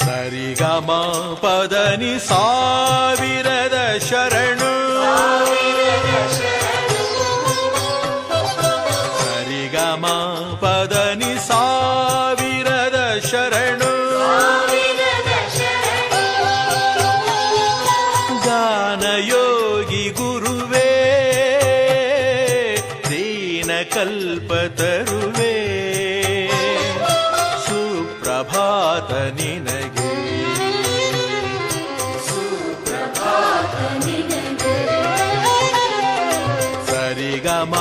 ಸರಿಗಮ ಪದನಿ ಸಾವಿರದ ಶರಣು, ಸರಿಗಮ ಪದನಿ ಸಾವಿರದ ಶರಣು, ಗಾನಯೋಗಿ ಗುರುವೇ ದೀನ ಕಲ್ಪತರುವೇ, ಸುಪ್ರಭಾತ ನಿನಗೆ, ಸರಿಗಮ